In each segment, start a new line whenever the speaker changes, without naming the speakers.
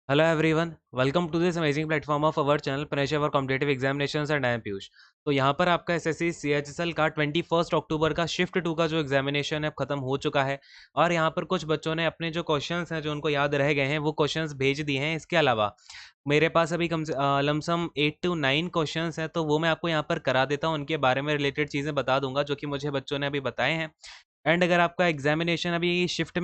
Hello everyone, welcome to this amazing platform of our channel Pressure for Competitive Examinations and I am Piyush. तो यहाँ पर आपका SSC CHSL का 21 अक्टूबर का shift 2 का जो एग्जामिनेशन है खत्म हो चुका है और यहाँ पर कुछ बच्चों ने अपने जो क्वेश्चंस हैं जो उनको याद रह गए हैं वो क्वेश्चंस भेज दिए हैं। इसके अलावा मेरे पास अभी कम से लमसम 8 to 9 क्वेश्चंस हैं, तो वो मैं आपको यहाँ पर करा देता हूँ। उनके बारे में रिलेटेड चीज़ें बता दूंगा जो कि मुझे बच्चों ने अभी बताए हैं। एंड अगर आपका एग्जामिनेशन अभी शिफ्ट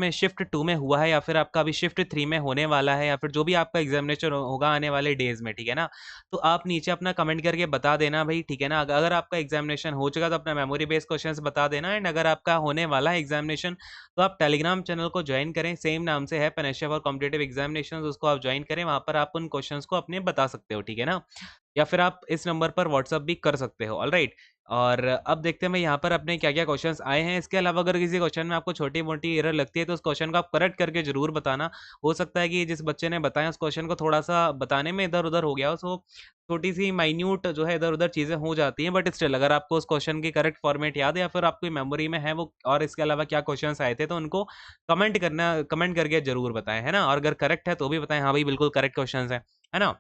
2 में हुआ है या फिर आपका अभी शिफ्ट 3 में होने वाला है या फिर जो भी आपका एग्जामिनेशन होगा आने वाले डेज में, ठीक है ना, तो आप नीचे अपना कमेंट करके बता देना भाई, ठीक है ना। अगर आपका एग्जामिनेशन हो चुका तो अपना मेमोरी बेस्ड क्वेश्चंस बता देना। एंड अगर आपका होने वाला है एग्जामिनेशन तो आप टेलीग्राम चैनल को ज्वाइन करें, सेम नाम से है पेनेशिया फॉर कॉम्पिटेटिव एग्जामिनेशन, उसको आप ज्वाइन करें। वहां पर आप उन क्वेश्चंस को अपने बता सकते हो, ठीक है ना। या फिर आप इस नंबर पर व्हाट्सअप भी कर सकते हो। ऑलराइट। और अब देखते हैं मैं यहाँ पर अपने क्या क्या क्वेश्चंस आए हैं। इसके अलावा अगर किसी क्वेश्चन में आपको छोटी मोटी एरर लगती है तो उस क्वेश्चन को आप करेक्ट करके जरूर बताना। हो सकता है कि जिस बच्चे ने बताया उस क्वेश्चन को थोड़ा सा बताने में इधर उधर हो गया हो, सो छोटी सी माइन्यूट जो है इधर उधर चीज़ें हो जाती हैं, बट स्टिल अगर आपको उस क्वेश्चन की करेक्ट फॉर्मेट याद है या फिर आपकी मेमोरी में है वो, और इसके अलावा क्या क्वेश्चन आए थे, तो उनको कमेंट करके जरूर बताएं, है ना। और अगर करेक्ट है तो भी बताएं हाँ भाई बिल्कुल करेक्ट क्वेश्चन है ना।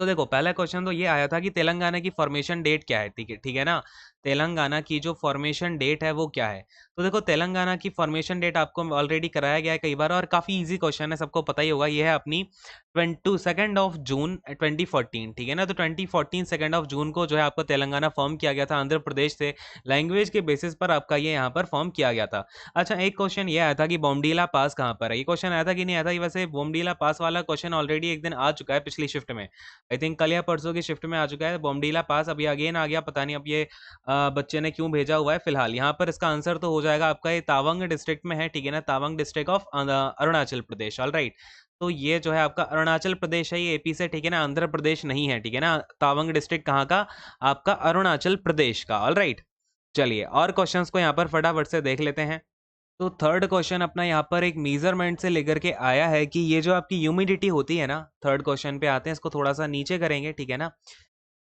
तो देखो पहला क्वेश्चन तो ये आया था कि तेलंगाना की फॉर्मेशन डेट क्या है, ठीक है ना। तेलंगाना की जो फॉर्मेशन डेट है वो क्या है। तो देखो तेलंगाना की फॉर्मेशन डेट आपको ऑलरेडी कराया गया है कई बार और काफ़ी इजी क्वेश्चन है, सबको पता ही होगा। ये है अपनी 2 जून 2014, ठीक है ना। तो 2014 2 जून को जो है आपको तेलंगाना फॉर्म किया गया था आंध्र प्रदेश से। लैंग्वेज के बेसिस पर आपका ये यहाँ पर फॉर्म किया गया था। अच्छा, एक क्वेश्चन ये आया था कि बोमडीला पास कहाँ पर है। ये क्वेश्चन आया था कि नहीं आया था। ये वैसे बोमडीला पास वाला क्वेश्चन ऑलरेडी एक दिन आ चुका है पिछली शिफ्ट में। आई थिंक कल या परसों की शिफ्ट में आ चुका है बोमडीला पास। अभी अगेन आ गया, पता नहीं अब ये बच्चे ने क्यों भेजा हुआ है। फिलहाल यहाँ पर इसका आंसर तो हो जाएगा आपका, ये तावंग डिस्ट्रिक्ट में है, ठीक है ना। Tawang district of Arunachal Pradesh. All right. तो ये जो है आपका अरुणाचल प्रदेश है, ये एपी से, ठीक है ना, आंध्र प्रदेश नहीं है, ठीक है ना। तावंग डिस्ट्रिक्ट कहाँ का, आपका अरुणाचल प्रदेश का। All right. चलिए और क्वेश्चंस को यहाँ पर फटाफट से देख लेते हैं। तो थर्ड क्वेश्चन अपना यहाँ पर एक मेजरमेंट से लेकर के आया है कि ये जो आपकी ह्यूमिडिटी होती है ना, थर्ड क्वेश्चन पे आते हैं, इसको थोड़ा सा नीचे करेंगे, ठीक है ना।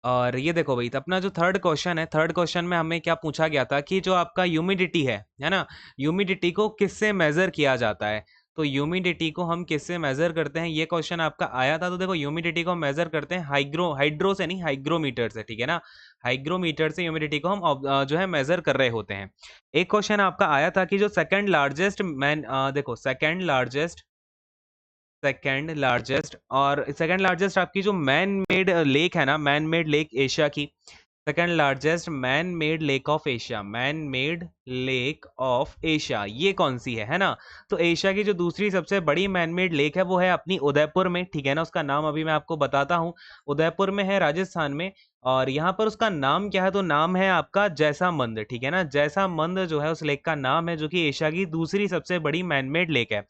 और ये देखो भाई, तो अपना जो थर्ड क्वेश्चन है, थर्ड क्वेश्चन में हमें क्या पूछा गया था कि जो आपका ह्यूमिडिटी है ना, ह्यूमिडिटी को किससे मेजर किया जाता है। तो ह्यूमिडिटी को हम किससे मेजर करते हैं, ये क्वेश्चन आपका आया था। तो देखो ह्यूमिडिटी को मेजर करते हैं हाइड्रो से नहीं, हाइग्रोमीटर से, ठीक है ना। हाइग्रोमीटर से ह्यूमिडिटी को हम जो है मेजर कर रहे होते हैं। एक क्वेश्चन आपका आया था कि जो देखो सेकंड लार्जेस्ट आपकी जो मैन मेड लेक है ना, मैन मेड लेक एशिया की, second largest man made lake of Asia, man made lake of Asia, ये कौन सी है ना। तो एशिया की जो दूसरी सबसे बड़ी मैन मेड लेक है वो है अपनी उदयपुर में, ठीक है ना। उसका नाम अभी मैं आपको बताता हूँ। उदयपुर में है, राजस्थान में। और यहाँ पर उसका नाम क्या है, तो नाम है आपका जैसामंद, ठीक है ना। जैसामंद जो है उस लेक का नाम है, जो कि एशिया की दूसरी सबसे बड़ी मैन मेड लेक है।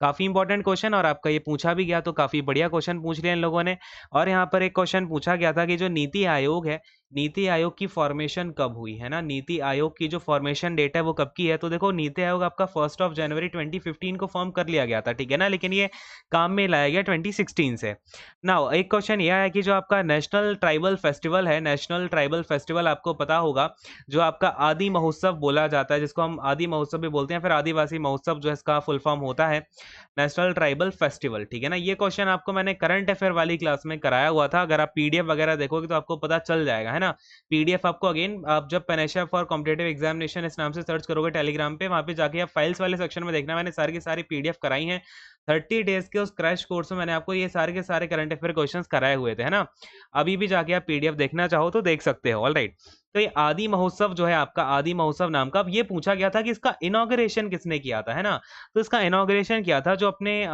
काफी इंपॉर्टेंट क्वेश्चन, और आपका ये पूछा भी गया, तो काफी बढ़िया क्वेश्चन पूछ लिया इन लोगों ने। और यहाँ पर एक क्वेश्चन पूछा गया था कि जो नीति आयोग है, नीति आयोग की फॉर्मेशन कब हुई है ना। नीति आयोग की जो फॉर्मेशन डेट है वो कब की है। तो देखो नीति आयोग आपका 1 जनवरी 2015 को फॉर्म कर लिया गया था, ठीक है ना, लेकिन ये काम में लाया गया 2016 से। नाउ एक क्वेश्चन यह है कि जो आपका नेशनल ट्राइबल फेस्टिवल है, नेशनल ट्राइबल फेस्टिवल आपको पता होगा, जो आपका आदि महोत्सव बोला जाता है, जिसको हम आदि महोत्सव भी बोलते हैं, फिर आदिवासी महोत्सव जो है इसका फुल फॉर्म होता है नेशनल ट्राइबल फेस्टिवल, ठीक है ना। ये क्वेश्चन आपको मैंने करंट अफेयर वाली क्लास में कराया हुआ था। अगर आप पीडीएफ वगैरह देखोगे तो आपको पता चल जाएगा, है ना। पीडीएफ आपको अगेन, आप जब पेनेशिया फॉर कॉम्पिटेटिव एग्जामिनेशन इस नाम से सर्च करोगे टेलीग्राम पे, वहां पे जाके आप फाइल्स वाले सेक्शन में देखना, मैंने सारी की सारी पीडीएफ कराई हैं। 30 डेज के उस क्रैश कोर्स में मैंने आपको ये सारे के सारे करंट अफेयर क्वेश्चंस कराए हुए थे, है ना। अभी भी जाके आप पीडीएफ देखना चाहो तो देख सकते हो। All right. तो ये आदि महोत्सव जो है आपका, आदि महोत्सव नाम का, अब ये पूछा गया था कि इसका इनॉग्रेशन किसने किया था, है ना। तो इसका इनॉग्रेशन किया था जो अपने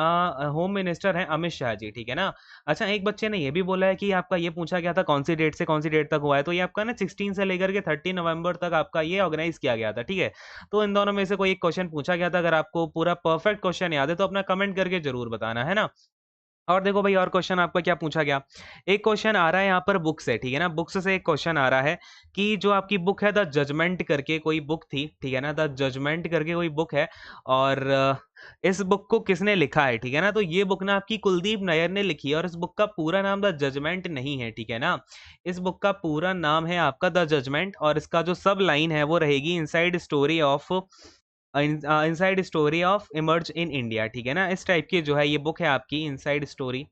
होम मिनिस्टर हैं अमित शाह जी, ठीक है ना। अच्छा, एक बच्चे ने ये भी बोला है कि आपका ये पूछा गया था कौन सी डेट से कौन सी डेट तक हुआ है। तो ये आपका ना 16 से लेकर के 30 नवंबर तक आपका ये ऑर्गेनाइज किया गया था, ठीक है। तो इन दोनों में से कोई एक क्वेश्चन पूछा गया था। अगर आपको पूरा परफेक्ट क्वेश्चन याद है तो अपना कमेंट करके जरूर बताना, है ना। और देखो भाई, और क्वेश्चन आपका क्या पूछा गया। एक क्वेश्चन आ रहा है यहाँ पर बुक से, ठीक है ना। बुक्स से एक क्वेश्चन आ रहा है कि जो आपकी बुक है द जजमेंट करके कोई बुक थी, ठीक है ना, द जजमेंट करके कोई बुक है। और इस बुक को किसने लिखा है, ठीक है ना। तो ये बुक ना आपकी कुलदीप नैयर ने लिखी है, और इस बुक का पूरा नाम द जजमेंट नहीं है, ठीक है ना। इस बुक का पूरा नाम है आपका द जजमेंट, और इसका जो सब लाइन है वो रहेगी inside story of inside story of emerge in India, ठीक है ना, इस टाइप की जो है ये बुक है आपकी इनसाइड स्टोरी,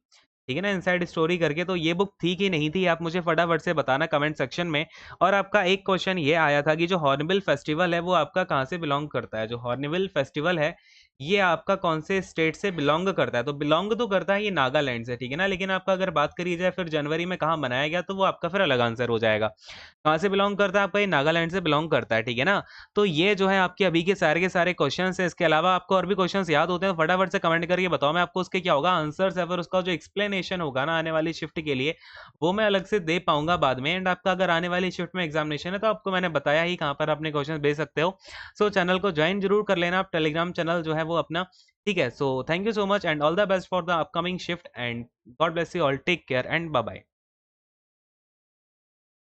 ठीक है ना, इनसाइड स्टोरी करके। तो ये बुक थी कि नहीं थी, आप मुझे फटाफट से बताना कमेंट सेक्शन में। और आपका एक क्वेश्चन ये आया था कि जो हॉर्नबिल फेस्टिवल है वो आपका कहाँ से बिलोंग करता है, जो हॉर्नबिल फेस्टिवल है ये आपका कौन से स्टेट से बिलोंग करता है, तो बिलोंग तो करता है ये नागालैंड से, ठीक है ना, लेकिन आपका अगर बात करी जाए फिर जनवरी में कहाँ मनाया गया, तो वो आपका फिर अलग आंसर हो जाएगा। कहाँ से बिलोंग करता है आपका, ये नागालैंड से बिलोंग करता है, ठीक है ना। तो ये जो है आपके अभी के सारे क्वेश्चन है। इसके अलावा आपको और भी क्वेश्चन याद होते हैं तो फटाफट से कमेंट करके बताओ, मैं आपको उसके क्या होगा आंसर या फिर उसका जो एक्सप्लेनेशन होगा ना आने वाली शिफ्ट के लिए, वो मैं अलग से दे पाऊंगा बाद में। एंड आपका अगर आने वाली शिफ्ट में एग्जामिनेशन है तो आपको मैंने बताया ही कहाँ पर अपने क्वेश्चन भेज सकते हो। सो चैनल को ज्वाइन जरूर कर लेना आप, टेलीग्राम चैनल जो है वो अपना, ठीक है। So thank you so much and all the best for the upcoming shift and God bless you all, take care and bye bye.